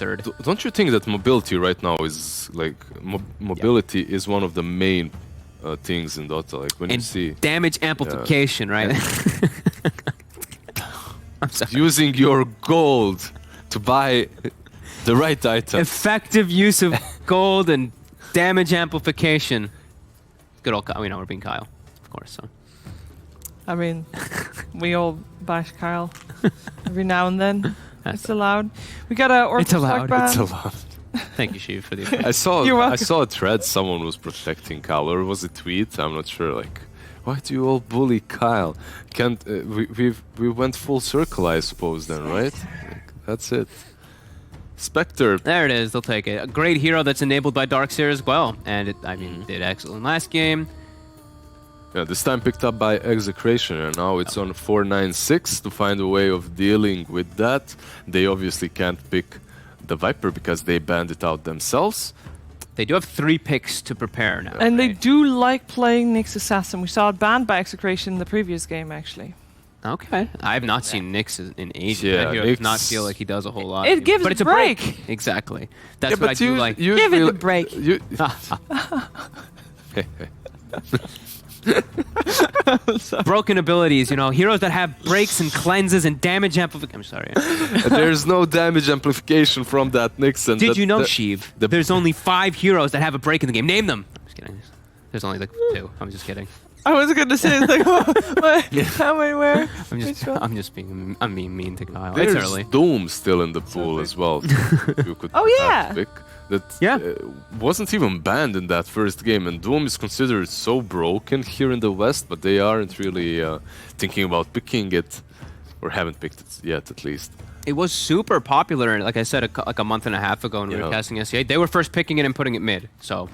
absurd. Don't you think that mobility right now is like mobility is one of the main things in Dota? Like when you see damage amplification, right? I'm sorry. Using your gold to buy the right item. Effective use of gold and damage amplification. Good old Kyle. We know we're being Kyle, of course. So. I mean, we all bash Kyle every now and then. It's allowed. We got a It's allowed. ban. It's allowed. Thank you, Shiv, for the. I saw a thread. Someone was protecting Kyle, or was it a tweet? I'm not sure. Like, why do you all bully Kyle? Can't we went full circle, I suppose. Then, right? Like, that's it. Spectre. There it is. They'll take it. A great hero that's enabled by Darkseer as well, and did excellent last game. Yeah, this time picked up by Execration, and now it's on 496 to find a way of dealing with that. They obviously can't pick the Viper because they banned it out themselves. They do have 3 picks to prepare now. And they do like playing Nyx Assassin. We saw it banned by Execration in the previous game, actually. Okay. I have not seen Nyx in ages. Yeah, I do not feel like he does a whole lot. It gives but it's a break. Exactly. That's what I do like. Give it a break. Broken abilities, heroes that have breaks and cleanses and damage amplification. I'm sorry. There's no damage amplification from that Nixon. Did you know, Sheev? There's only 5 heroes that have a break in the game. Name them. I'm just kidding. There's only like 2. I'm just kidding. I was going to say, like, what? How many where? I'm being mean to Kyle. There's it's early. Doom still in the pool as well. You could pick. That wasn't even banned in that first game, and Doom is considered so broken here in the West, but they aren't really thinking about picking it, or haven't picked it yet, at least. It was super popular, like I said, like a month and a half ago when we were casting SCA. They were first picking it and putting it mid, so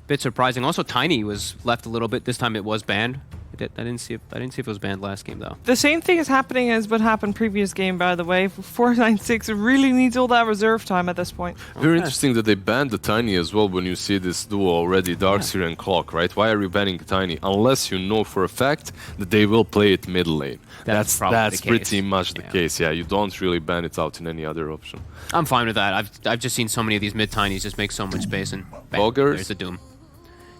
bit surprising. Also, Tiny was left a little bit. This time it was banned. I didn't see if it was banned last game though. The same thing is happening as what happened previous game, by the way. 496 really needs all that reserve time at this point. Very interesting that they banned the Tiny as well when you see this duo already, Darkseer and Clock, right? Why are you banning Tiny? Unless you know for a fact that they will play it mid lane. That's pretty much the case. Yeah, you don't really ban it out in any other option. I'm fine with that. I've just seen so many of these mid Tinies just make so much space, and bang, there's the Doom.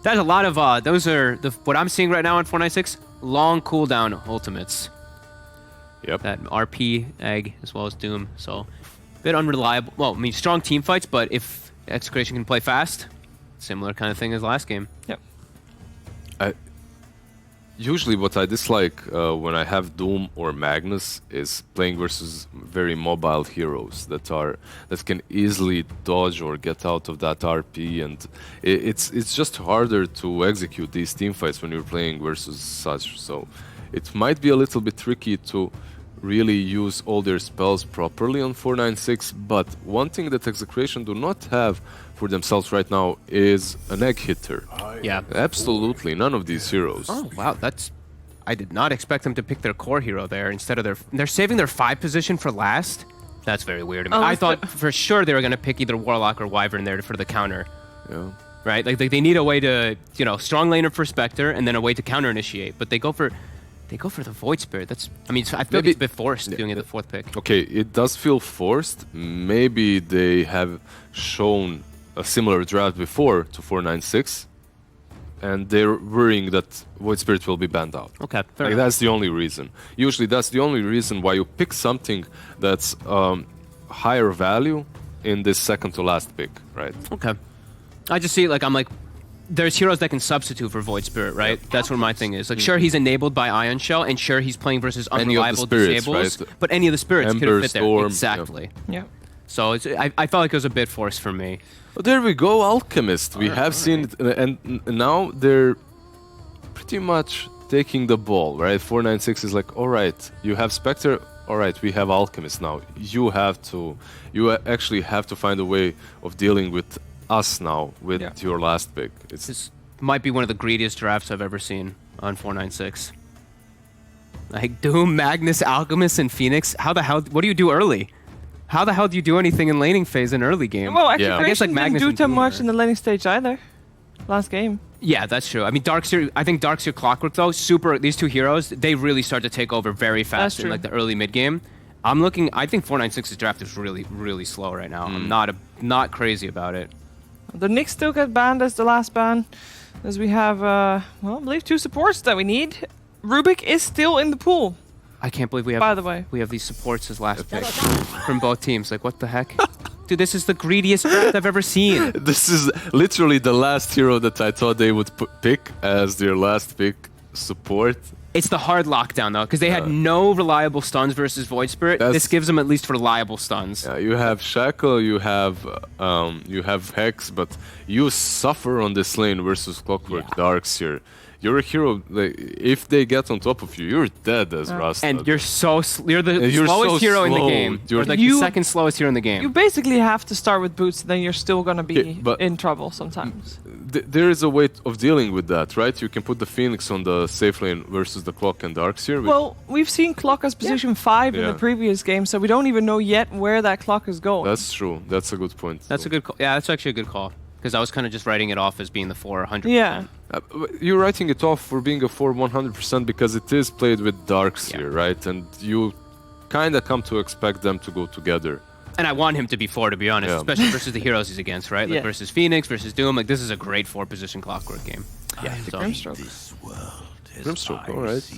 There's a lot of those are what I'm seeing right now on 496. Long cooldown ultimates. Yep. That RP egg as well as Doom. So a bit unreliable. Well, I mean strong team fights, but if Execration can play fast, similar kind of thing as last game. Yep. Usually what I dislike when I have Doom or Magnus is playing versus very mobile heroes that can easily dodge or get out of that RP, and it's just harder to execute these team fights when you're playing versus such. So it might be a little bit tricky to really use all their spells properly on 496, but one thing that Execration do not have for themselves right now is an egg hitter. Yeah. Absolutely, none of these heroes. Oh, wow, I did not expect them to pick their core hero there instead of they're saving their 5 position for last. That's very weird to me. I thought for sure they were going to pick either Warlock or Wyvern there for the counter. Yeah. Right? Like they need a way to, strong laner for Spectre and then a way to counter initiate, but they go for the Void Spirit. I feel like it's a bit forced doing it the 4th pick. Okay, it does feel forced. Maybe they have shown a similar draft before to 496, and they're worrying that Void Spirit will be banned out. Okay, fair enough. That's the only reason. Usually that's the only reason why you pick something that's higher value in this second to last pick, right? Okay. I just see it there's heroes that can substitute for Void Spirit, right? Yep. That's where my thing is. Like, sure, he's enabled by Ion Shell, and sure, he's playing versus unreliable disables, right? But any of the spirits could have fit there. Exactly. Yeah. So I felt like it was a bit forced for me. Well, there we go, Alchemist. We have seen it, and now they're pretty much taking the ball, right? 496 is like, all right, you have Spectre, all right, we have Alchemist now. You actually have to find a way of dealing with us now with your last pick. This might be one of the greediest drafts I've ever seen on 496. Like Doom, Magnus, Alchemist, and Phoenix. How the hell? What do you do early? How the hell do you do anything in laning phase in early game? Well, actually, I guess Magnus didn't do too much in the laning stage either. Last game. Yeah, that's true. I mean, I think Darkseer Clockwork though, these 2 heroes, they really start to take over very fast in like the early mid game. I'm looking. I think 496's draft is really, really slow right now. I'm not crazy about it. The Knicks still get banned as the last ban, as we have, well, I believe 2 supports that we need. Rubik is still in the pool. I can't believe we have. By the way, we have these supports as last pick from both teams. Like, what the heck? Dude, this is the greediest draft I've ever seen. This is literally the last hero that I thought they would pick as their last pick support. It's the hard lockdown though, because they had no reliable stuns versus Void Spirit. This gives them at least reliable stuns. Yeah, you have Shackle, you have Hex, but you suffer on this lane versus Clockwork Darks here. You're a hero. Like, if they get on top of you, you're dead as Rasta. And you're you're the slowest hero in the game. You're like the second slowest hero in the game. You basically have to start with boots, then you're still gonna be in trouble sometimes. There is a way of dealing with that, right? You can put the Phoenix on the safe lane versus the Clock and Darks here. Well, we've seen Clock as position 5 in the previous game, so we don't even know yet where that Clock is going. That's true. That's a good point. That's a good call. Yeah, that's actually a good call. Because I was kind of just writing it off as being the 400%. Yeah. You're writing it off for being a 4 100% because it is played with Darks here, right? And you kind of come to expect them to go together. And I want him to be 4, to be honest, especially versus the heroes he's against, right? Like versus Phoenix, versus Doom. Like, this is a great 4-position Clockwork game. Yeah, so. Grimstroke, alright.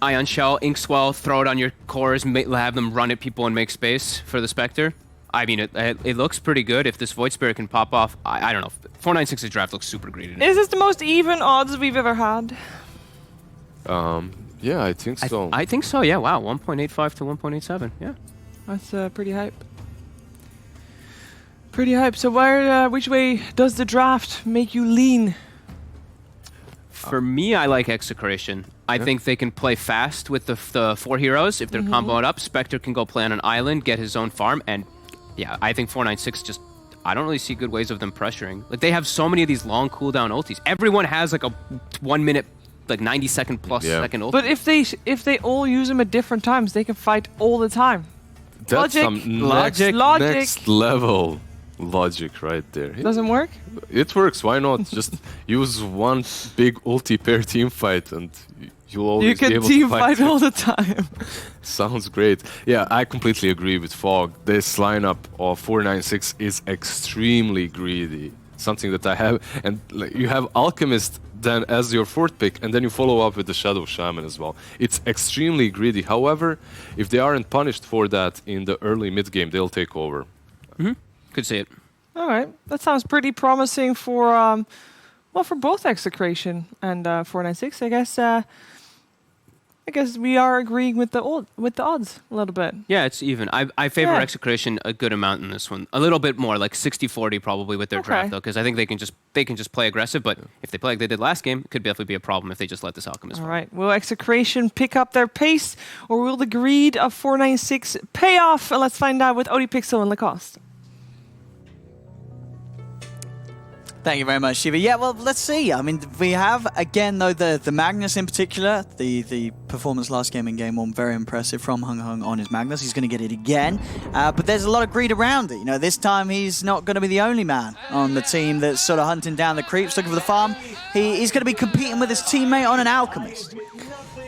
Ion Shell, Ink Swell, throw it on your cores, have them run at people and make space for the Spectre. I mean, it looks pretty good. If this Void Spirit can pop off, I don't know. 496's draft looks super greedy. Is this the most even odds we've ever had? Yeah, I think so. I think so, yeah. Wow, 1.85 to 1.87, yeah. That's pretty hype. Pretty hype. So which way does the draft make you lean? For me, I like Execration. I think they can play fast with the 4 heroes. If they're comboed up, Spectre can go play on an island, get his own farm, and yeah, I think 496 just... I don't really see good ways of them pressuring. Like, they have so many of these long cooldown ultis. Everyone has like a 1 minute, like 90-second plus second ulti. But if they all use them at different times, they can fight all the time. That's Logic. Next level logic right there. Doesn't work? It works. Why not? Just use one big ulti pair team fight and you'll always be able to team fight all the time. Sounds great. Yeah, I completely agree with Fog. This lineup of 496 is extremely greedy. Something that I have, and like, you have Alchemist then as your 4th pick, and then you follow up with the Shadow Shaman as well. It's extremely greedy. However, if they aren't punished for that in the early mid game, they'll take over. Could see it. All right, that sounds pretty promising for well, for both Execration and 496. I guess we are agreeing with the odds a little bit. Yeah, it's even. I favor Execration a good amount in this one. A little bit more, like 60-40 probably with their draft, though, because I think they can just play aggressive. But if they play like they did last game, it could definitely be a problem if they just let this Alchemist. All right, will Execration pick up their pace, or will the greed of 496 pay off? Let's find out with ODPixel and Lacoste. Thank you very much, Shiva. Yeah, well, let's see. I mean, we have, again, though, the Magnus in particular. The performance last game in Game 1, very impressive from Hung Hung on his Magnus. He's going to get it again. But there's a lot of greed around it. You know, this time he's not going to be the only man on the team that's sort of hunting down the creeps, looking for the farm. He's going to be competing with his teammate on an Alchemist.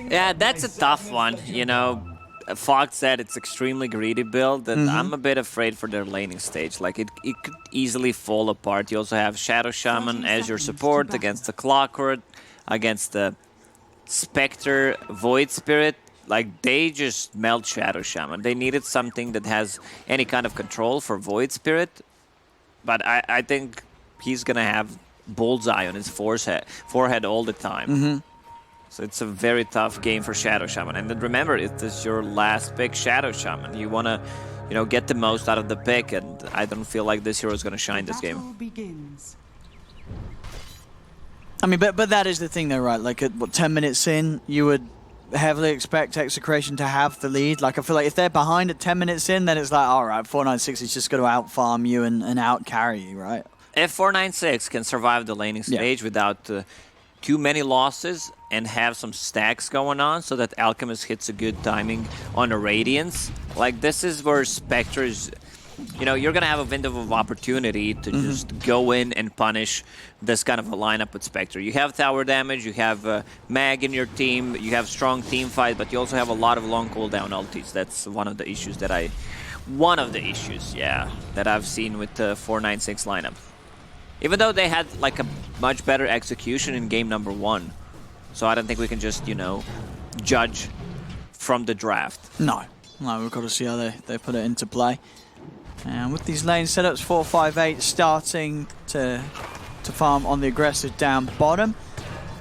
Yeah, that's a tough one, you know. Fox said it's extremely greedy build, and I'm a bit afraid for their laning stage. Like, it could easily fall apart. You also have Shadow Shaman as your support against the Clockwork, against the Spectre, Void Spirit. Like, they just melt Shadow Shaman. They needed something that has any kind of control for Void Spirit, but I think he's gonna have bullseye on his forehead all the time. So it's a very tough game for Shadow Shaman. And then remember, it is your last pick, Shadow Shaman. You want to, you know, get the most out of the pick, and I don't feel like this hero is going to shine this game. I mean, but that is the thing though, right? Like, at 10 minutes in, you would heavily expect Execration to have the lead. Like, I feel like if they're behind at 10 minutes in, then it's like, all right, 496 is just going to out-farm you and out-carry you, right? If 496 can survive the laning stage without too many losses and have some stacks going on so that Alchemist hits a good timing on a Radiance. Like, this is where Spectre is you know, you're going to have a window of opportunity to just go in and punish this kind of a lineup with Spectre. You have tower damage, you have Mag in your team, you have strong team fight, but you also have a lot of long cooldown ultis. That's one of the issues that that I've seen with the 496 lineup. Even though they had like a much better execution in game number 1. So I don't think we can just, you know, judge from the draft. No, we've got to see how they put it into play. And with these lane setups, 4-5-8 starting to farm on the aggressive down bottom.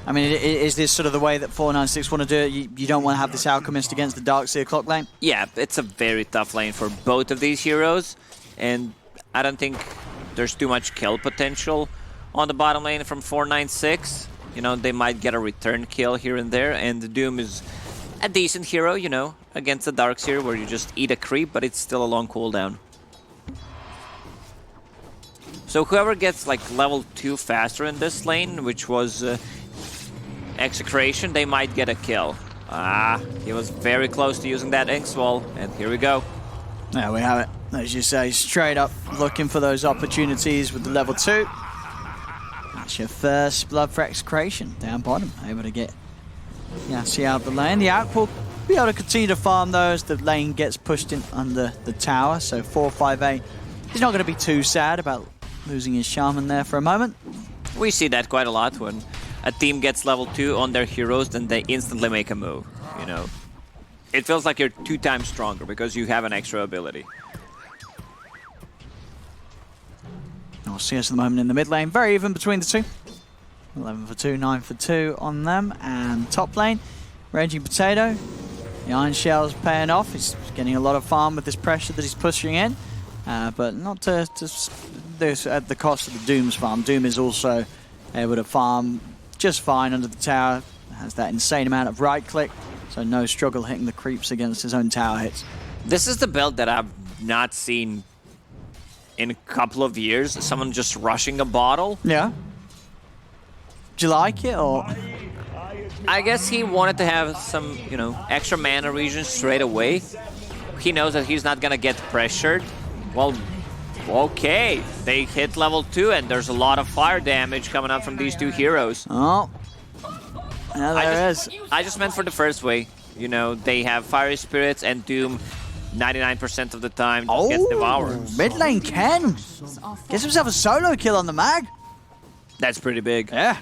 I mean, is this sort of the way that 496 want to do it? You don't want to have this Alchemist against the Darkseer clock lane? Yeah, it's a very tough lane for both of these heroes. And I don't think there's too much kill potential on the bottom lane from 496. You know, they might get a return kill here and there. And the Doom is a decent hero, you know, against the Darkseer where you just eat a creep, but it's still a long cooldown. So whoever gets like level 2 faster in this lane, which was Execration, they might get a kill. He was very close to using that Inks Wall, and here we go. There we have it. As you say, straight up looking for those opportunities with the level 2. That's your first blood for Execration down bottom. Able to get see out the lane. The Arc will be able to continue to farm those. The lane gets pushed in under the tower, so 4-5-8. He's not going to be too sad about losing his Shaman there for a moment. We see that quite a lot when a team gets level 2 on their heroes, then they instantly make a move, you know. It feels like you're 2 times stronger because you have an extra ability. We'll see us at the moment in the mid lane. Very even between the two. 11 for 2, 9 for 2 on them. And top lane, Raging Potato. The Iron Shell's paying off. He's getting a lot of farm with this pressure that he's pushing in. But not to this at the cost of the Doom's farm. Doom is also able to farm just fine under the tower. Has that insane amount of right click, so no struggle hitting the creeps against his own tower hits. This is the build that I've not seen in a couple of years. Someone just rushing a bottle. Yeah. Do you like it, or? I guess he wanted to have some, you know, extra mana regions straight away. He knows that he's not gonna get pressured. Well, okay, they hit level 2 and there's a lot of fire damage coming out from these 2 heroes. Oh, yeah, there is. I just meant for the first way. You know, they have Fiery Spirits and Doom 99% of the time gets devoured. Mid lane Ken gets himself a solo kill on the Mag. That's pretty big. Yeah.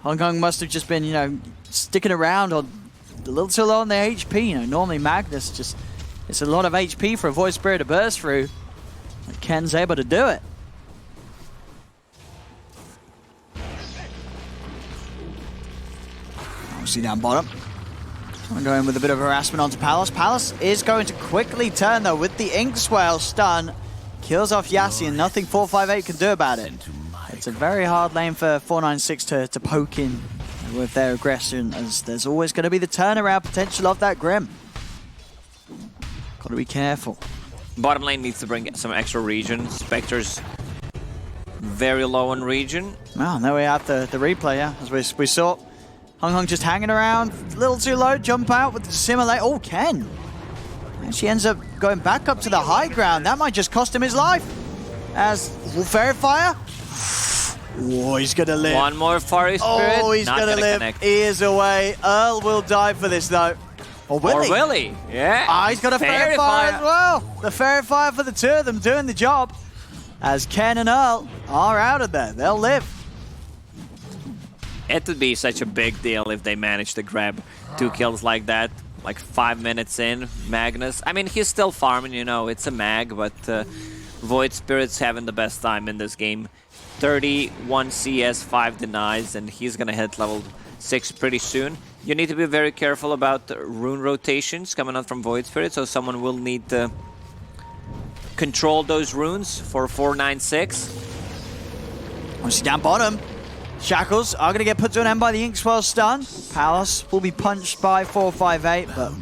Hong Kong must have just been, you know, sticking around or a little too low on their HP. You know, normally Magnus just, it's a lot of HP for a Void Spirit to burst through. But Ken's able to do it. Obviously down bottom. I'm going with a bit of harassment onto Palace. Palace is going to quickly turn though with the Inkswell stun. Kills off Yassi and nothing 458 can do about it. It's a very hard lane for 496 to poke in with their aggression, as there's always going to be the turnaround potential of that Grim. Got to be careful. Bottom lane needs to bring some extra regen. Spectre's very low on regen. Well, and there we have the replay, yeah, as we saw. Hung Hung just hanging around, a little too low, jump out with the simulate. Oh, Ken! And she ends up going back up to the high ground. That might just cost him his life. As Fairy Fire. Oh, he's gonna live. One more Fiery Spirit. Oh, he's gonna live. Connect. He is away. Earl will die for this though. Or will he? Or will he? Yeah. Ah, he's got a Fairy Fire as well. The Fairy Fire for the two of them doing the job. As Ken and Earl are out of there. They'll live. It would be such a big deal if they managed to grab 2 kills like that, like 5 minutes in. Magnus, I mean, he's still farming, you know, it's a mag, but Void Spirit's having the best time in this game. 31 CS, 5 denies, and he's gonna hit level 6 pretty soon. You need to be very careful about the rune rotations coming out from Void Spirit, so someone will need to control those runes for 496. Obviously down bottom. Shackles are going to get put to an end by the Inkswell stun. Palace will be punched by 458, but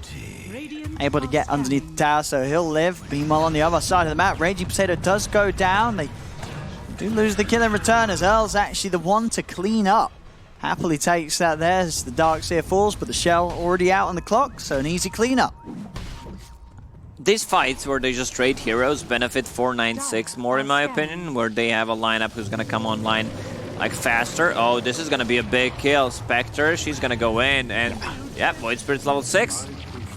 able to get underneath the tower, so he'll live. Meanwhile, on the other side of the map, Raging Potato does go down. They do lose the kill in return, as Earl's actually the one to clean up. Happily takes that there as the Darkseer falls, but the shell already out on the clock, so an easy cleanup. these fights where they just trade heroes benefit 496 more, in my opinion, where they have a lineup who's gonna come online like faster. Oh, this is gonna be a big kill. Spectre, she's gonna go in, and yeah, Void Spirit's level 6.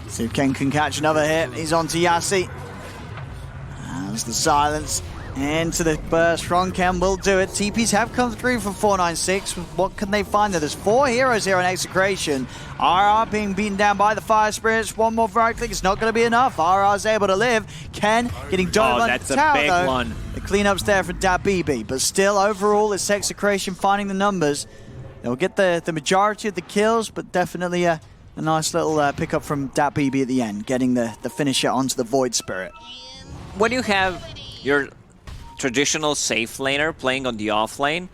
See if Ken can catch another hit. He's on to Yassi. As the silence into the burst from Ken will do it. TPs have come through from 496. What can they find there? There's 4 heroes here on Execration. RR being beaten down by the Fire Spirits. One more right click. It's not going to be enough. RR's able to live. Ken getting done on the tower, big though. one. The cleanup's there for Dabibi. But still, overall, it's Execration finding the numbers. They'll get the majority of the kills, but definitely a nice little pickup from Dabibi at the end, getting the finisher onto the Void Spirit. When you have your traditional safe laner playing on the off lane,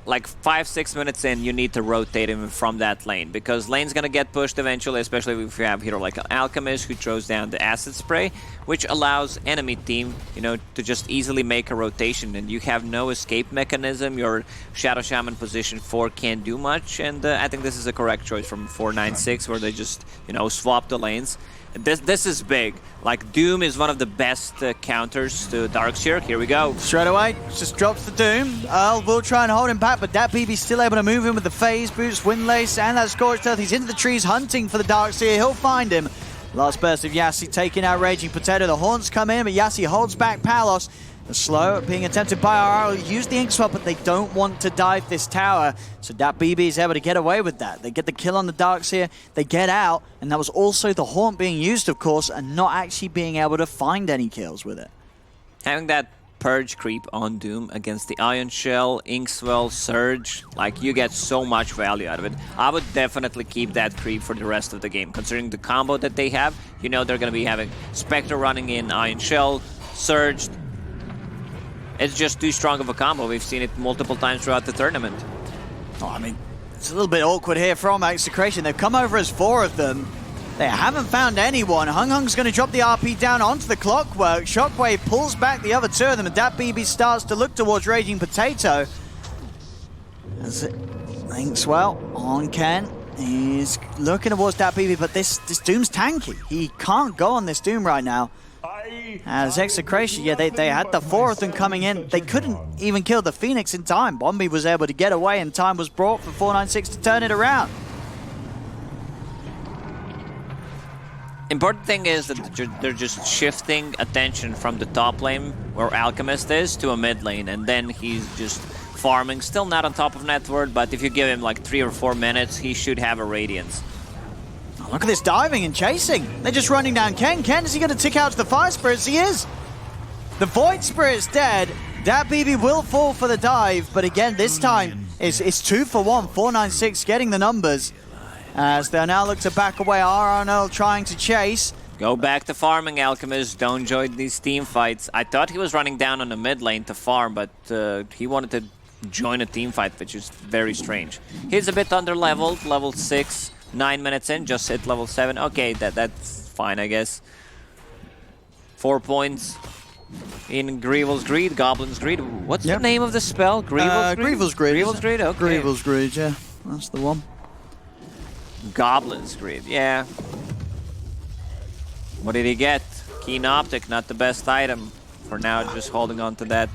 like 5-6 minutes in, you need to rotate him from that lane, because lane's gonna get pushed eventually, especially if you have a hero like Alchemist who throws down the acid spray, which allows enemy team, you know, to just easily make a rotation, and you have no escape mechanism. Your Shadow Shaman position 4 can't do much, and I think this is a correct choice from 496, where they just, you know, swap the lanes. This is big. Like, Doom is one of the best counters to Darkseer. Here we go. Straight away, just drops the Doom. Earl will try and hold him back, but Dabibi's still able to move him with the Phase Boost, Windlace, and that Scorched Earth. He's into the trees hunting for the Darkseer. He'll find him. Last burst of Yassi taking out Raging Potato. The Haunts come in, but Yassi holds back Palos. The slow being attempted by RR. Use the Ink Swap, but they don't want to dive this tower. So Dabibi is able to get away with that. They get the kill on the Darkseer, they get out, and that was also the Haunt being used, of course, and not actually being able to find any kills with it. Having that Purge creep on Doom against the Ion Shell, Inkswell, Surge, like, you get so much value out of it. I would definitely keep that creep for the rest of the game, considering the combo that they have. You know they're going to be having Spectre running in, Ion Shell, Surge. It's just too strong of a combo. We've seen it multiple times throughout the tournament. Oh, I mean, it's a little bit awkward here from Execration. They've come over as 4 of them. They haven't found anyone. Hung Hung's going to drop the RP down onto the Clockwork. Shockwave pulls back the other 2 of them, and Dabibi starts to look towards Raging Potato. As it thinks, well, on Ken. He's looking towards Dabibi, but this Doom's tanky. He can't go on this Doom right now. As Execration, yeah, they had the 4 of them coming in. They couldn't even kill the Phoenix in time. Bombi was able to get away, and time was brought for 496 to turn it around. Important thing is that they're just shifting attention from the top lane, where Alchemist is, to a mid lane, and then he's just farming. Still not on top of net worth, but if you give him like 3 or 4 minutes, he should have a Radiance. Oh, look at this diving and chasing. They're just running down Ken. Ken, is he going to tick out to the Fire Spirits? He is. The Void Spirit's dead. Dabibi will fall for the dive, but again, this time, it's 2 for 1. 496 getting the numbers. As they'll now look to back away. RRNL trying to chase. Go back to farming, Alchemist. Don't join these team fights. I thought he was running down on the mid lane to farm, but he wanted to join a team fight, which is very strange. He's a bit under-leveled, level 6. 9 minutes in, just hit level 7. Okay, that's fine, I guess. 4 points in Grievel's Greed, Goblin's Greed. What's the name of the spell? Grievel's Greed? Grievel's Greed. Grievel's Greed, okay. Grievel's Greed, yeah. That's the one. Goblin's Greed, yeah. What did he get? Keen Optic, not the best item. For now, just holding on to that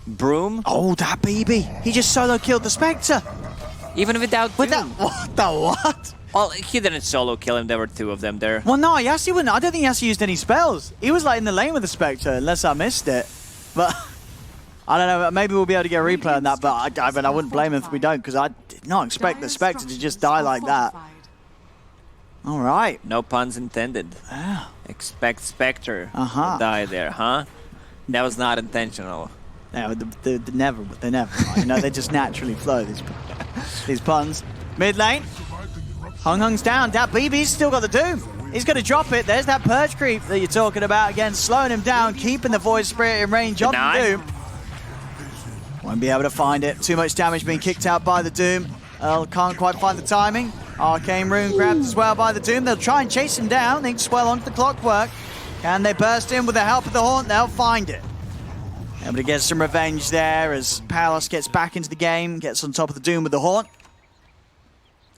broom. Oh, Dabibi. He just solo killed the Spectre. Even without What the what? Well, he didn't solo kill him. There were 2 of them there. Well, no, Yassi wouldn't. I don't think Yassi used any spells. He was like in the lane with the Spectre, unless I missed it. But I don't know. Maybe we'll be able to get a replay on that. But I wouldn't blame him if we don't, because I did not expect the Spectre to just die like that. All right. No puns intended. Ah. Expect Spectre to die there, huh? That was not intentional. No, they never. You know, they just naturally flow, these puns. Mid lane. Hung Hung's down. Dabibi's still got the Doom. He's going to drop it. There's that Purge creep that you're talking about. Again, slowing him down, keeping the Void Spirit in range of the Doom. Won't be able to find it. Too much damage being kicked out by the Doom. Earl can't quite find the timing. Arcane Rune grabbed as well by the Doom. They'll try and chase him down. They swell onto the Clockwork. Can they burst in with the help of the Haunt? They'll find it. Able to get some revenge there as Palos gets back into the game, gets on top of the Doom with the Haunt.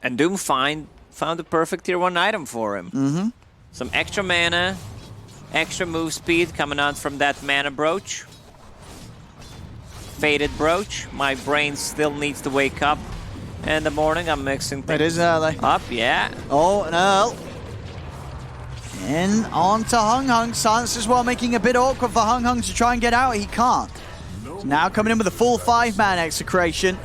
And Doom found the perfect tier 1 item for him. Mm-hmm. Some extra mana, extra move speed coming out from that mana brooch. Faded brooch. My brain still needs to wake up in the morning. I'm mixing things It is early. up, yeah. Oh, an Earl. In on to Hung Hung. Silence as well, making it a bit awkward for Hung Hung to try and get out. He can't. So now coming in with a full 5-man Execration.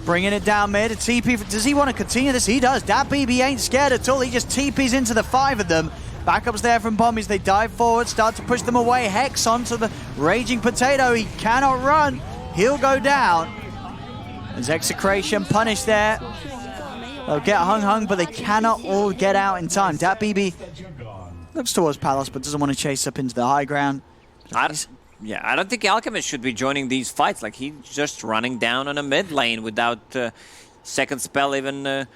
Bringing it down mid. A TP. Does he want to continue this? He does. That BB ain't scared at all. He just TPs into the 5 of them. Backups there from Bombies. They dive forward, start to push them away. Hex onto the Raging Potato. He cannot run. He'll go down. There's Execration punished there. They'll get Hung Hung, but they cannot all get out in time. Dat BB looks towards Palace, but doesn't want to chase up into the high ground. I don't think Alchemist should be joining these fights. Like, he's just running down on a mid lane without second spell even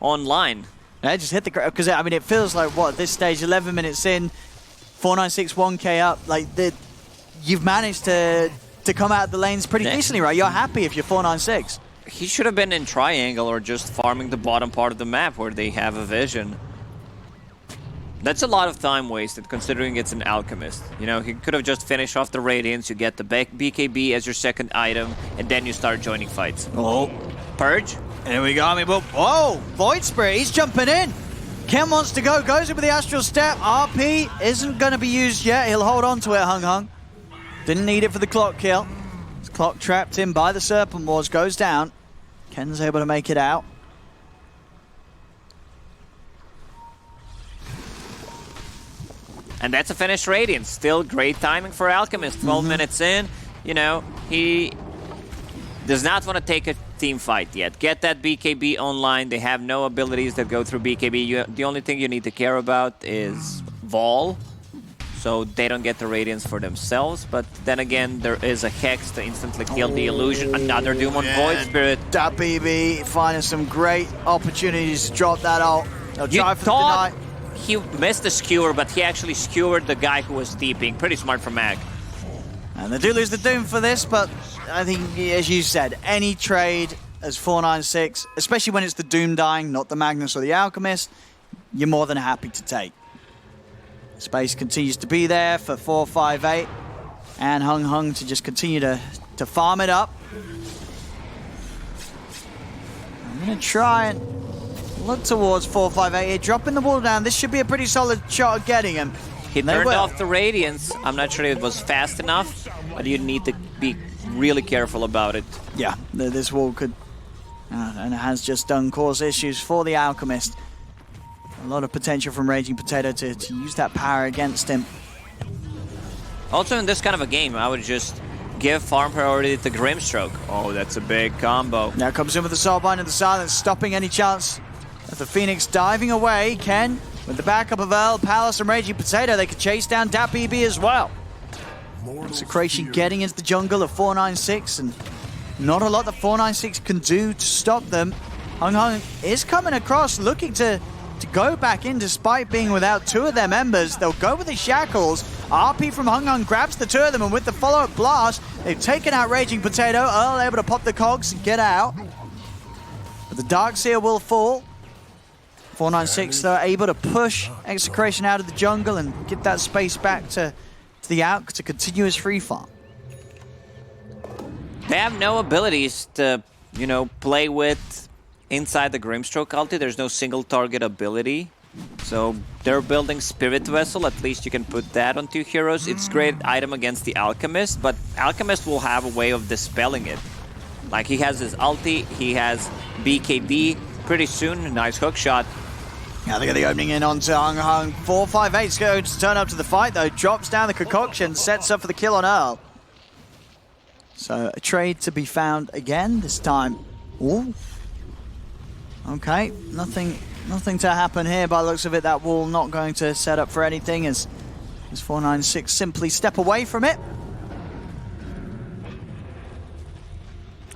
online. Yeah, just hit the ground. Because, I mean, it feels like, what, this stage, 11 minutes in, 496, 1k up. Like, you've managed to come out of the lanes pretty decently, right? You're happy if you're 496. He should have been in triangle or just farming the bottom part of the map where they have a vision. That's a lot of time wasted considering it's an Alchemist. You know, he could have just finished off the Radiance, you get the BKB as your second item, and then you start joining fights. Oh. Purge? Here we go. I mean, well, whoa! Void Spirit, he's jumping in. Ken wants to go, goes in with the Astral Step. RP isn't going to be used yet. He'll hold on to it, Hung Hung. Didn't need it for the clock kill. His clock trapped in by the Serpent Wars, goes down. Ken's able to make it out. And that's a finished Radiance. Still great timing for Alchemist. 12 minutes in, you know, he does not want to take a team fight yet. Get that BKB online. They have no abilities that go through BKB. The only thing you need to care about is Vol, so they don't get the Radiance for themselves. But then again, there is a Hex to instantly kill the illusion. Another Doom on Void Spirit. Dat BB finding some great opportunities to drop that ult. They'll try for the deny. He missed the skewer, but he actually skewered the guy who was deeping. Pretty smart from Mag. And they do lose the Doom for this, but I think, as you said, any trade as 496, especially when it's the Doom dying, not the Magnus or the Alchemist, you're more than happy to take. Space continues to be there for 458, and Hung Hung to just continue to farm it up. I'm going to try and look towards 458 here, dropping the wall down. This should be a pretty solid shot at getting him. He turned off the Radiance. I'm not sure it was fast enough, but you need to be really careful about it. Yeah, this wall could, and it has just done cause issues for the Alchemist. A lot of potential from Raging Potato to use that power against him. Also, in this kind of a game, I would just give farm priority to Grimstroke. Oh, that's a big combo. Now comes in with the Soulbind and the Silence, stopping any chance of the Phoenix diving away. Ken, with the backup of Earl, Palace, and Raging Potato, they could chase down Dat BB as well. Execration getting into the jungle of 496, and not a lot that 496 can do to stop them. Hung Hung is coming across, looking to go back in despite being without two of their members. They'll go with the Shackles. RP from Hung Hung grabs the two of them, and with the follow-up blast, they've taken out Raging Potato. Earl able to pop the cogs and get out. But the Darkseer will fall. 496, though, able to push Execration out of the jungle and get that space back to the Alk to continue his free farm. They have no abilities to, you know, play with inside the Grimstroke ulti. There's no single target ability. So they're building Spirit Vessel. At least you can put that on two heroes. It's a great item against the Alchemist, but Alchemist will have a way of dispelling it. Like, he has his ulti, he has BKB. Pretty soon, nice hook shot. Now they get the opening in onto Hung Hung. 458's going to turn up to the fight, though. Drops down the concoction, sets up for the kill on Earl. So a trade to be found again, this time. Ooh. Okay, nothing to happen here by the looks of it. That wall not going to set up for anything as 496 simply step away from it.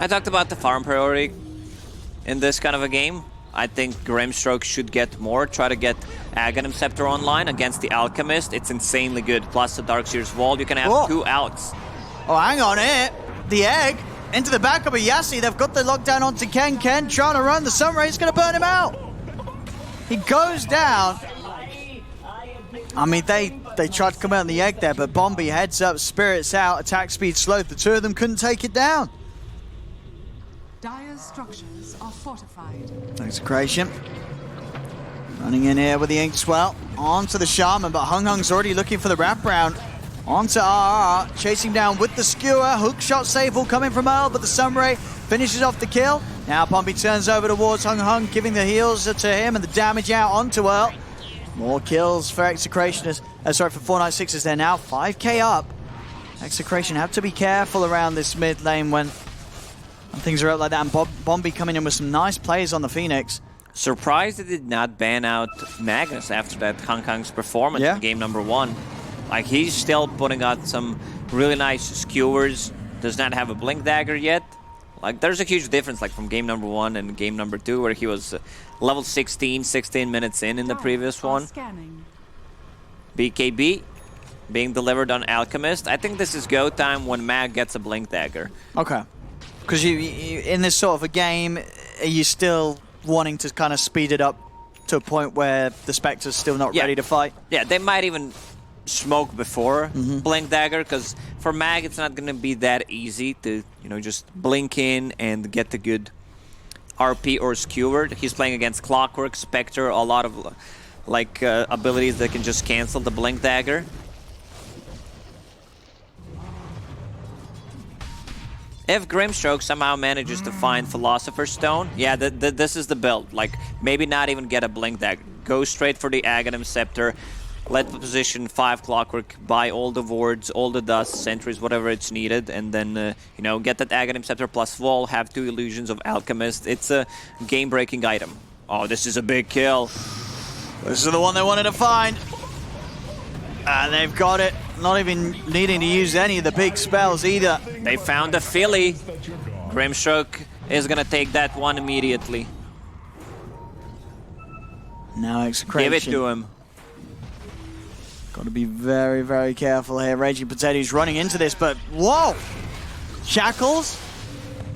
I talked about the farm priority in this kind of a game. I think Grimstroke should get more. Try to get Aghanim Scepter online against the Alchemist. It's insanely good. Plus the Darkseer's Wall. You can have two outs. Oh, hang on here. The egg into the back of a Yassi. They've got the lockdown onto Ken. Ken trying to run. The Sunray is going to burn him out. He goes down. I mean, they tried to come out on the egg there, but Bombi heads up, spirits out, attack speed slowed. The two of them couldn't take it down. Dire's structures are fortified. Execration. Running in here with the Inkswell. Onto the Shaman, but Hung Hung's already looking for the wraparound. Onto RR, chasing down with the skewer. Hook shot save will coming from Earl, but the Sunray finishes off the kill. Now Bombi turns over towards Hung Hung, giving the heals to him and the damage out onto Earl. More kills for Execration, for 496 as they're now 5k up. Execration have to be careful around this mid lane when things are up like that. And Bombi coming in with some nice plays on the Phoenix. Surprised they did not ban out Magnus after that Hong Kong's performance in game number 1. Like, he's still putting out some really nice skewers. Does not have a Blink Dagger yet. Like, there's a huge difference, like, from game number 1 and game number 2, where he was level 16 minutes in the previous one. BKB being delivered on Alchemist. I think this is go time when Mag gets a Blink Dagger. Okay. Because you, in this sort of a game, are you still wanting to kind of speed it up to a point where the Spectre's still not ready to fight? Yeah, they might even smoke before Blink Dagger, because for Mag it's not going to be that easy to, you know, just blink in and get the good RP or skewered. He's playing against Clockwork, Spectre, a lot of like abilities that can just cancel the Blink Dagger. If Grimstroke somehow manages to find Philosopher's Stone, yeah, this is the build. Like, maybe not even get a Blink Dagger. Go straight for the Aghanim Scepter. Let the position 5 Clockwork, buy all the wards, all the dust, sentries, whatever it's needed, and then, you know, get that Aghanim Scepter plus Wall, have 2 Illusions of Alchemist. It's a game-breaking item. Oh, this is a big kill. This is the one they wanted to find. And they've got it. Not even needing to use any of the big spells either. They found a Philly. Grimstroke is going to take that one immediately. Now Execration. Give it to him. Got to be very, very careful here. Raging Potato's running into this, but whoa! Shackles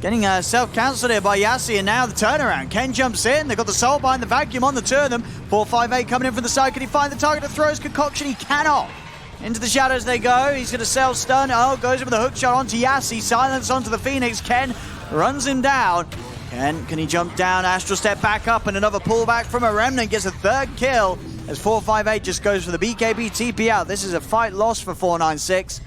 getting self-cancelled here by Yassi, and now the turnaround. Ken jumps in. They've got the soul behind the vacuum on the two of them. 458 coming in from the side. Can he find the target that throws Concoction? He cannot. Into the shadows they go. He's going to self-stun. Oh, goes in with a hook shot onto Yassi. Silence onto the Phoenix. Ken runs him down. Ken, can he jump down? Astral step back up, and another pullback from a Remnant. Gets a third kill as 458 just goes for the BKB TP out. This is a fight lost for 496.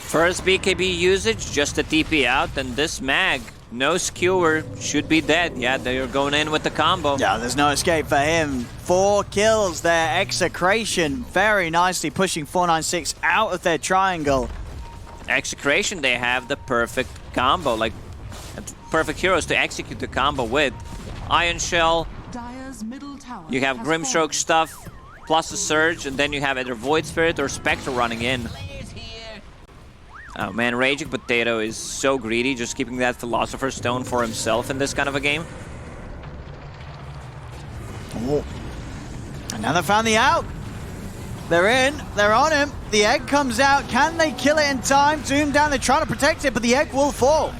First BKB usage, just a TP out, and this Mag, no skewer, should be dead. Yeah, they're going in with the combo. Yeah, there's no escape for him. 4 kills there. Execration very nicely pushing 496 out of their triangle. Execration, they have the perfect combo, like perfect heroes to execute the combo with. Iron Shell, Dire's middle tower you have Grimstroke stuff, plus a Surge, and then you have either Void Spirit or Spectre running in. Oh man, Raging Potato is so greedy, just keeping that Philosopher's Stone for himself in this kind of a game. Oh. And now they found the out. They're in, they're on him. The egg comes out. Can they kill it in time? Doom down, they're trying to protect it, but the egg will fall.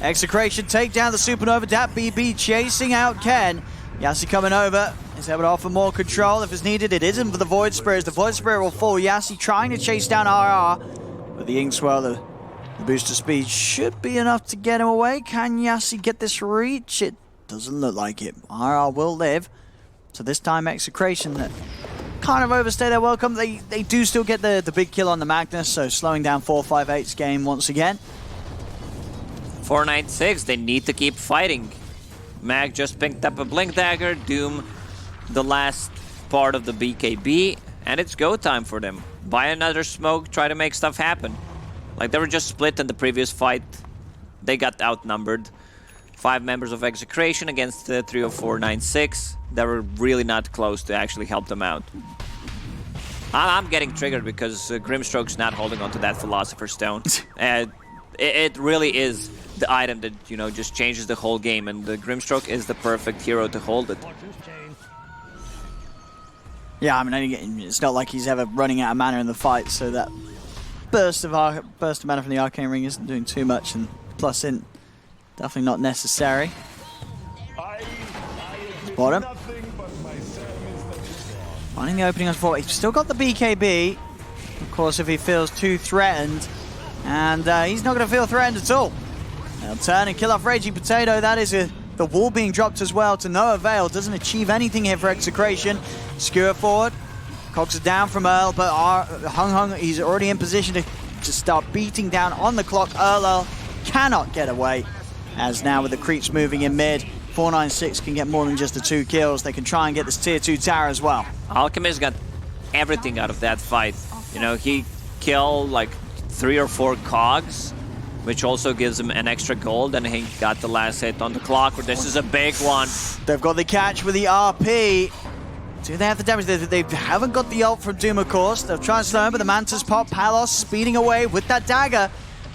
Execration take down the Supernova. Dat BB chasing out Ken. Yassi coming over. Is able to offer more control if it's needed. It isn't for the Void Spirit. The Void Spirit will fall. Yassi trying to chase down RR. But the Inkswell, the boost of speed should be enough to get him away. Can Yassi get this reach? It doesn't look like it. RR will live. So this time Execration that kind of overstay their welcome. They do still get the big kill on the Magnus, so slowing down 458's game once again. 496, they need to keep fighting. Mag just picked up a Blink Dagger, Doom the last part of the BKB, and it's go time for them. Buy another smoke, try to make stuff happen. Like, they were just split in the previous fight. They got outnumbered. 5 members of Execration against 3 of 496. They were really not close to actually help them out. I'm getting triggered because Grimstroke's not holding onto that Philosopher's Stone. It really is the item that, you know, just changes the whole game, and the Grimstroke is the perfect hero to hold it. Yeah, I mean, it's not like he's ever running out of mana in the fight, so that burst of mana from the Arcane Ring isn't doing too much, and plus int, definitely not necessary. Spot him. Finding the opening on 4. He's still got the BKB. Of course, if he feels too threatened. And he's not going to feel threatened at all. They'll turn and kill off Raging Potato. That is the wall being dropped as well to no avail. Doesn't achieve anything here for Execration. Skewer forward. Cogs are down from Earl, but Hung, he's already in position to start beating down on the clock. Earl cannot get away. As now with the creeps moving in mid, 496 can get more than just the 2 kills. They can try and get this tier 2 tower as well. Alchemist got everything out of that fight. You know, he killed like 3 or 4 cogs, which also gives him an extra gold, and he got the last hit on the clock. This is a big one. They've got the catch with the RP. Do they have the damage? They haven't got the ult from Doom, of course. They'll try and slow him, but the Mantis pop. Palos speeding away with that dagger.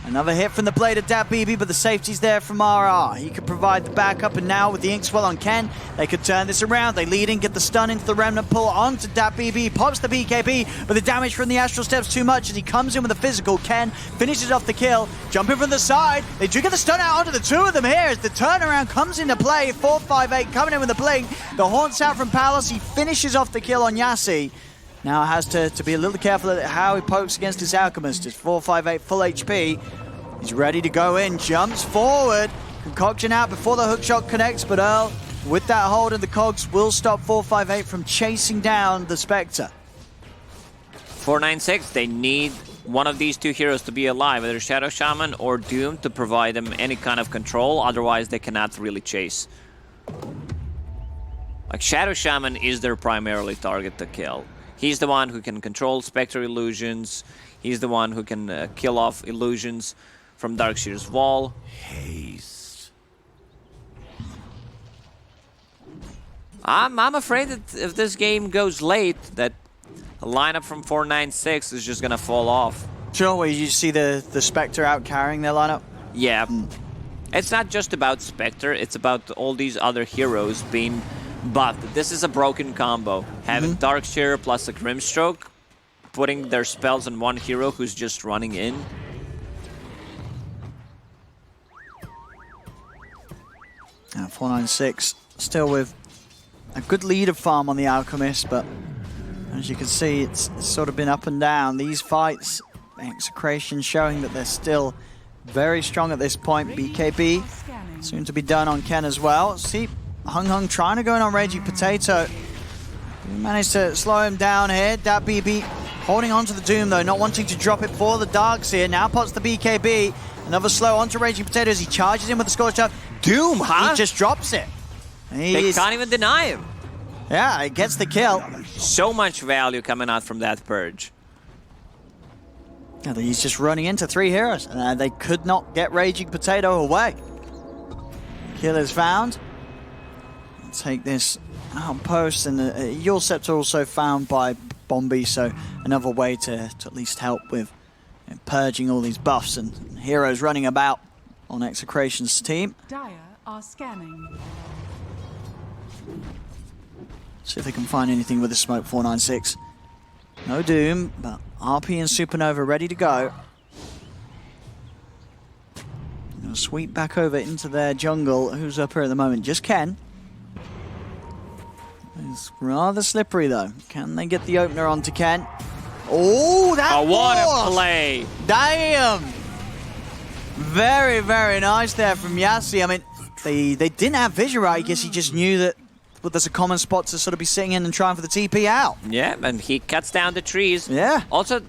Another hit from the blade of DatBB, but the safety's there from RR. He could provide the backup, and now with the Inkswell on Ken, they could turn this around. They lead in, get the stun into the Remnant, pull onto DatBB, pops the BKB, but the damage from the Astral Steps too much as he comes in with a physical. Ken finishes off the kill, jumping from the side. They do get the stun out onto the 2 of them here as the turnaround comes into play. 458 coming in with a blink. The haunts out from Palos. He finishes off the kill on Yassi. Now has to be a little careful at how he pokes against his Alchemist. It's 458 full HP. He's ready to go in, jumps forward. Concoction out before the hookshot connects, but Earl, with that hold in the cogs, will stop 458 from chasing down the Spectre. 496, they need one of these 2 heroes to be alive, either Shadow Shaman or Doom, to provide them any kind of control, otherwise they cannot really chase. Like, Shadow Shaman is their primarily target to kill. He's the one who can control Spectre illusions, he's the one who can kill off illusions from Darkshear's wall. Haste. I'm afraid that if this game goes late, that a lineup from 496 is just gonna fall off. Sure, where you see the Spectre out carrying their lineup? Yeah. It's not just about Spectre, it's about all these other heroes being buffed. This is a broken combo. Having Darkshear plus a Grimstroke, putting their spells on one hero who's just running in. Now 496 still with a good lead of farm on the Alchemist, but as you can see, it's sort of been up and down. These fights, Execration showing that they're still very strong at this point. BKB soon to be done on Ken as well. See, Hung trying to go in on Raging Potato. He managed to slow him down here. DatBB holding on to the Doom though, not wanting to drop it for the Darks here. Now pots the BKB. Another slow onto Raging Potato as he charges in with the Scorched Earth. Doom, huh? He just drops it. They can't even deny him. Yeah, he gets the kill. So much value coming out from that Purge. Yeah, he's just running into 3 heroes, and they could not get Raging Potato away. Kill is found. Take this outpost, and the Yule Scepter also found by Bombi, so another way to at least help with purging all these buffs and heroes running about on Execration's team. Dire are scanning. See if they can find anything with the smoke. 496. No Doom, but RP and Supernova ready to go. Gonna sweep back over into their jungle. Who's up here at the moment? Just Ken. It's rather slippery though. Can they get the opener onto Ken? Oh, that what a play! Damn! Very, very nice there from Yassi. I mean, they didn't have vision, right? I guess he just knew that there's a common spot to sort of be sitting in and trying for the TP out. Yeah, and he cuts down the trees. Yeah. Also,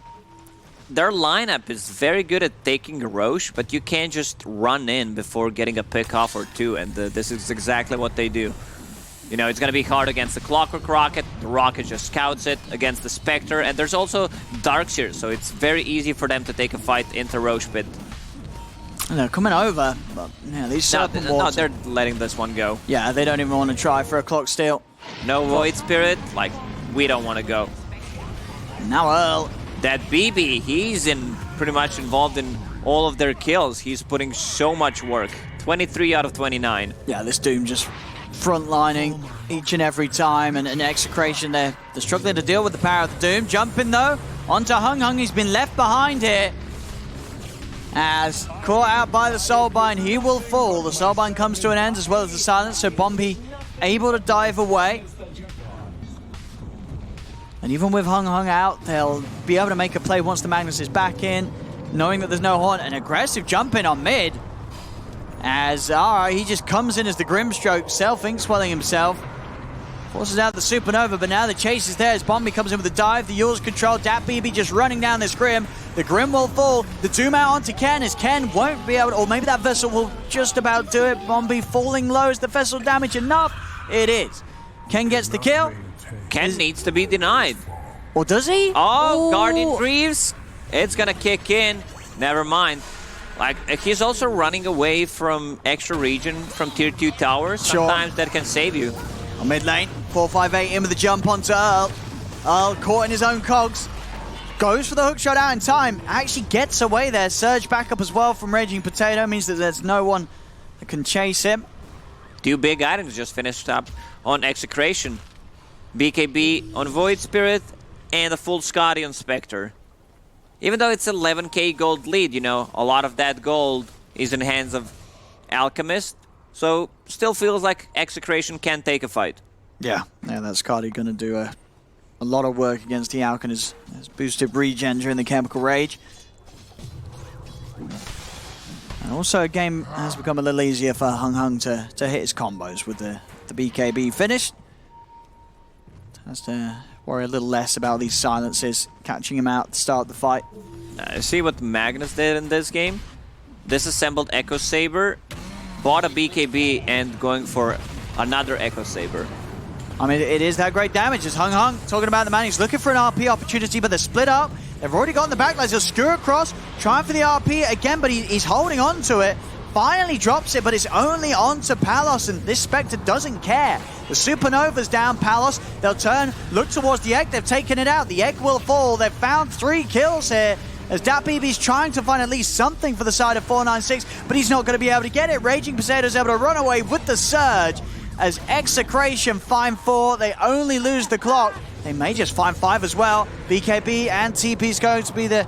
their lineup is very good at taking a Roche, but you can't just run in before getting a pick off or 2, and this is exactly what they do. You know, it's going to be hard against the Clockwork Rocket. The Rocket just scouts it against the Spectre, and there's also Darkseer, so it's very easy for them to take a fight into Roche Pit. And they're coming over, but yeah, these Serpent Wards... No, they're letting this one go. Yeah, they don't even want to try for a Clock Steal. No Void Spirit, like, we don't want to go. Now Earl. That BB, he's pretty much involved in all of their kills. He's putting so much work. 23 out of 29. Yeah, this Doom just frontlining each and every time, and Execration, they're struggling to deal with the power of the Doom. Jumping though, onto Hung. He's been left behind here. As caught out by the Soulbind, he will fall. The Soulbind comes to an end as well as the silence, so Bombi able to dive away. And even with Hung Hung out, they'll be able to make a play once the Magnus is back in, knowing that there's no Horn. An aggressive jump in on mid. As he just comes in as the Grimstroke, self-ink swelling himself. Forces out the Supernova, but now the chase is there as Bombi comes in with a dive. The Yule's control, DatBB just running down this Grim. The Grim will fall. The Doom out onto Ken as Ken won't be able to, or maybe that Vessel will just about do it. Bombi falling low. Is the Vessel damage enough? It is. Ken gets the kill. Ken needs to be denied. Or does he? Oh, Ooh. Guardian Greaves. It's gonna kick in. Never mind. Like, he's also running away from extra region from tier 2 towers. Sure. Sometimes that can save you. On mid lane, 458 in with the jump onto Earl. Earl caught in his own cogs. Goes for the hook shot out in time. Actually gets away there. Surge back up as well from Raging Potato. Means that there's no one that can chase him. 2 big items just finished up on Execration. BKB on Void Spirit and a full Scotty on Spectre. Even though it's 11k gold lead, you know, a lot of that gold is in hands of Alchemist. So, still feels like Execration can take a fight. Yeah, that's Cardi going to do a lot of work against the Alchemist. Has boosted regen during the Chemical Rage. And also, a game has become a little easier for Hung Hung to hit his combos with the BKB finish. Has to worry a little less about these silences, catching him out to start the fight. See what Magnus did in this game? Disassembled Echo Saber, bought a BKB, and going for another Echo Saber. I mean, it is that great damage. As Hung Hung talking about the man, he's looking for an RP opportunity, but they're split up. They've already gotten the backlines. He'll skewer across, trying for the RP again, but he's holding on to it. Finally drops it, but it's only onto Palos, and this Spectre doesn't care. The Supernova's down Palos. They'll turn, look towards the Egg. They've taken it out. The Egg will fall. They've found 3 kills here, as DatBB's trying to find at least something for the side of 496, but he's not going to be able to get it. Raging Potato's able to run away with the Surge, as Execration find 4. They only lose the clock. They may just find 5 as well. BKB and TP's going to be the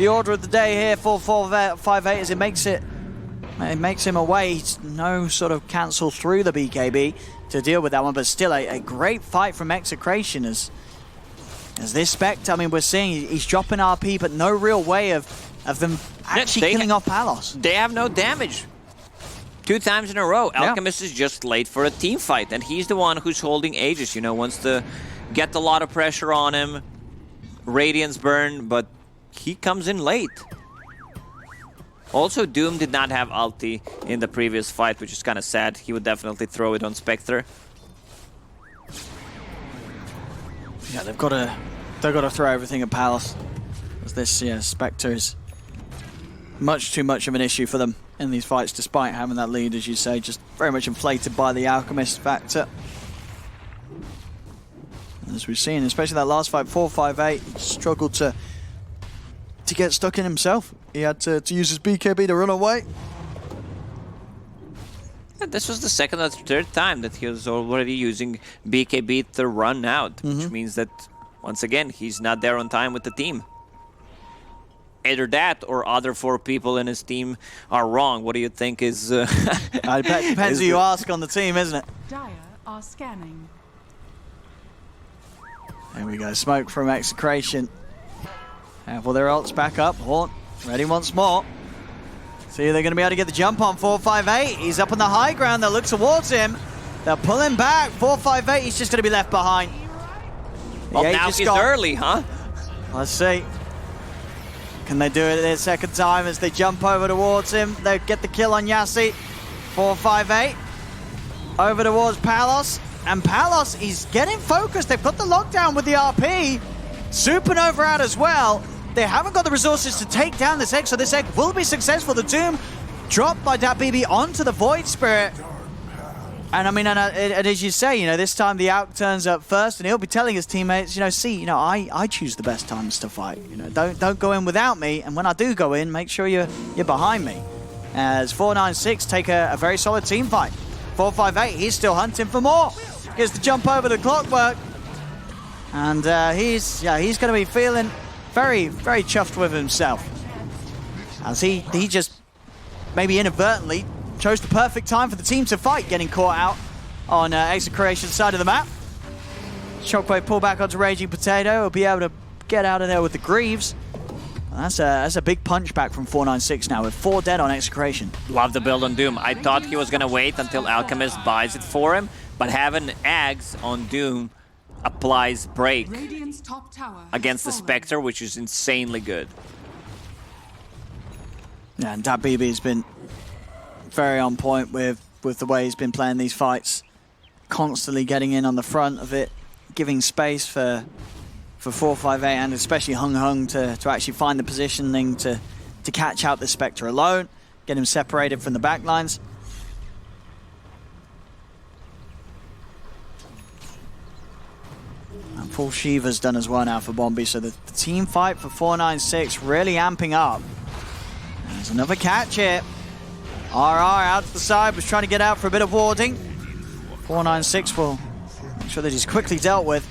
order of the day here for 458, as it makes him away. He's no sort of cancel through the BKB to deal with that one, but still a great fight from Execration as this Spectre, I mean, we're seeing he's dropping RP, but no real way of them actually killing off Palos. They have no damage. 2 times in a row. Alchemist is just late for a team fight, and he's the one who's holding Aegis, you know, wants to get a lot of pressure on him. Radiance burn, but he comes in late. Also, Doom did not have ulti in the previous fight, which is kind of sad. He would definitely throw it on Spectre. Yeah, they've got to throw everything at Palos. As this Spectre is much too much of an issue for them in these fights, despite having that lead, as you say, just very much inflated by the Alchemist factor. As we've seen, especially that last fight, 458, he struggled to get stuck in himself. He had to use his BKB to run away. Yeah, this was the 2nd or 3rd time that he was already using BKB to run out, which means that, once again, he's not there on time with the team. Either that or other 4 people in his team are wrong. What do you think is... It depends who you ask on the team, isn't it? Dire are scanning. There we go, smoke from Execration. Well, their ults back up. Horn ready once more. See, they're going to be able to get the jump on 458. He's up on the high ground. They'll look towards him. They'll pull him back. 458, he's just going to be left behind. Well, now he's early, huh? Let's see. Can they do it their 2nd time as they jump over towards him? They get the kill on Yassi. 458. Over towards Palos. And Palos is getting focused. They've got the lockdown with the RP. Supernova out as well. They haven't got the resources to take down this Egg, so this Egg will be successful. The Doom dropped by DatBB onto the Void Spirit. And I mean, and as you say, you know, this time the Alk turns up first, and he'll be telling his teammates, you know, see, you know, I choose the best times to fight. You know, don't go in without me, and when I do go in, make sure you're behind me. As 496 take a very solid team fight. 458, he's still hunting for more. Gets the jump over the Clockwork. And he's going to be feeling very, very chuffed with himself. As he just maybe inadvertently chose the perfect time for the team to fight, getting caught out on Execration's side of the map. Shockwave pull back onto Raging Potato. He'll be able to get out of there with the Greaves. That's a big punch back from 496 now with 4 dead on Execration. Love the build on Doom. I thought he was going to wait until Alchemist buys it for him, but having Ags on Doom applies break Radiant's top tower against the has fallen. Spectre, which is insanely good. Yeah, and DatBB has been very on point with the way he's been playing these fights. Constantly getting in on the front of it, giving space for 458 and especially Hung Hung to actually find the positioning to catch out the Spectre alone, get him separated from the backlines. And full Shiva's done as well now for Bombi, so the team fight for 496 really amping up. There's another catch here. RR out to the side, was trying to get out for a bit of warding. 496 will make sure that he's quickly dealt with.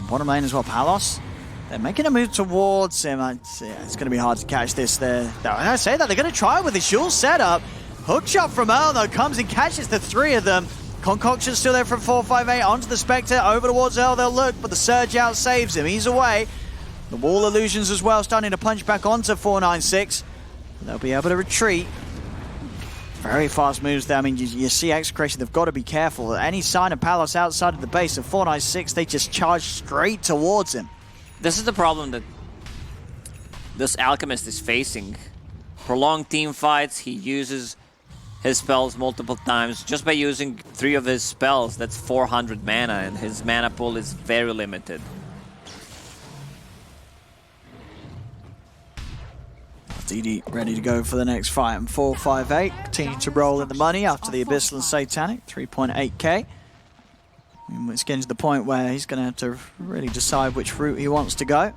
Bottom lane as well, Palos. They're making a move towards him. It's going to be hard to catch this there. I say that, they're going to try with the Shul setup. Hook shot from Earl, though, comes and catches the 3 of them. Concoction still there from 458 onto the Spectre, over towards Earl, they'll look, but the Surge out saves him. He's away. The wall illusions as well, starting to punch back onto 496. They'll be able to retreat. Very fast moves there. I mean, you see Execration, they've got to be careful. Any sign of Palos outside of the base of 496, they just charge straight towards him. This is the problem that this Alchemist is facing. Prolonged team fights, he uses his spells multiple times. Just by using 3 of his spells, that's 400 mana, and his mana pool is very limited. DD ready to go for the next fight, and 458 continue to roll in the money after the Abyssal and Satanic, 3.8k. It's getting to the point where he's going to have to really decide which route he wants to go.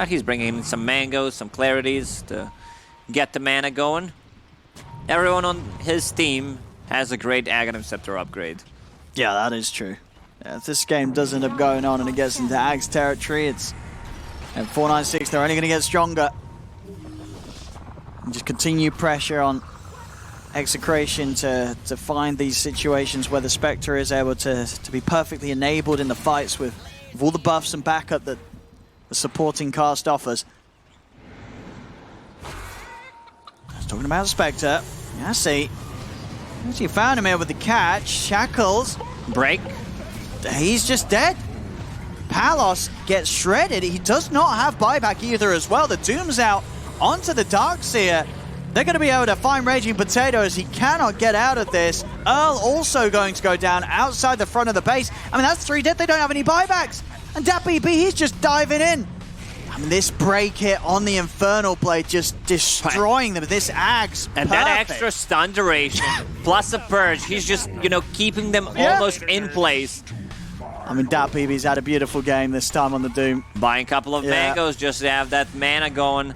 He's bringing in some mangoes, some clarities to get the mana going. Everyone on his team has a great Aghanim Scepter upgrade. Yeah, that is true. Yeah, if this game does end up going on and it gets into Ag's territory, it's at 496, they're only going to get stronger. And just continue pressure on Execration to find these situations where the Spectre is able to be perfectly enabled in the fights with all the buffs and backup that the supporting cast offers. I was talking about Spectre. Yeah, I see. You found him here with the catch. Shackles. Break. He's just dead. Palos gets shredded. He does not have buyback either as well. The Doom's out onto the Darkseer. They're going to be able to find Raging Potato as he cannot get out of this. Earl also going to go down outside the front of the base. I mean, that's 3 dead. They don't have any buybacks. And DatBB, he's just diving in. I mean, this break hit on the Infernal Blade just destroying them. This Ag's And perfect. that extra stun duration, plus a purge, he's just, keeping them almost in place. I mean, DatBB's had a beautiful game this time on the Doom. Buying a couple of mangoes just to have that mana going.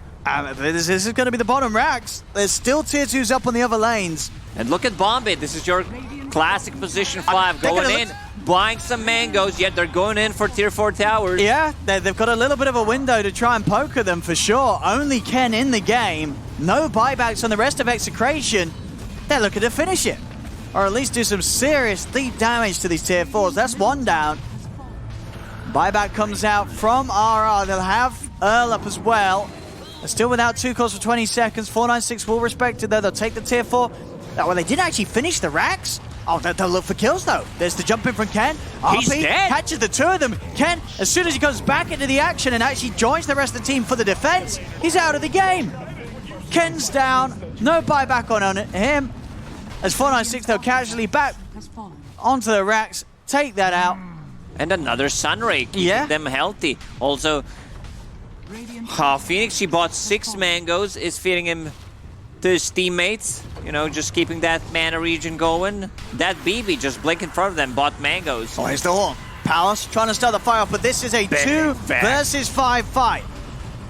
This is going to be the bottom racks. There's still tier 2s up on the other lanes. And look at Bombay. This is your classic position 5 going in, buying some mangoes, yet they're going in for tier 4 towers. Yeah, they've got a little bit of a window to try and poker them for sure. Only Ken in the game. No buybacks on the rest of Execration. They're looking to finish it. Or at least do some serious deep damage to these tier 4s. That's 1 down. Buyback comes out from RR. They'll have Earl up as well. They're still without 2 calls for 20 seconds. 496 will respect it though. They'll take the tier 4. Well, they didn't actually finish the racks. Oh, they'll look for kills though. There's the jump in from Ken. He's RP dead. catches the 2 of them. Ken, as soon as he comes back into the action and actually joins the rest of the team for the defense, he's out of the game. Ken's down. No buyback on him. As 496, they'll casually back has fallen. onto the racks, take that out. And another Sunray, keeping Yeah. them healthy. Also, Radiant Phoenix, she bought 6 mangoes, is feeding him to his teammates. Just keeping that mana region going. That BB just blinked in front of them, bought mangoes. Oh, here's the horn. Palace trying to start the fight off, but this is a 2 versus 5 fight.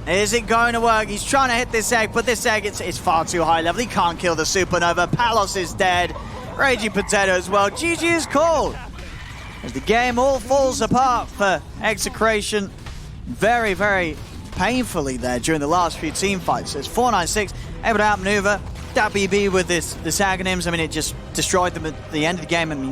Is it going to work? He's trying to hit this egg, but this egg, it's far too high level. He can't kill the Supernova. Palos is dead. Raging Potato as well. GG is called. As the game all falls apart for Execration. Very, very painfully there during the last few team fights. There's 496 able to outmaneuver DatBB with this Aghanims. I mean, it just destroyed them at the end of the game. I mean,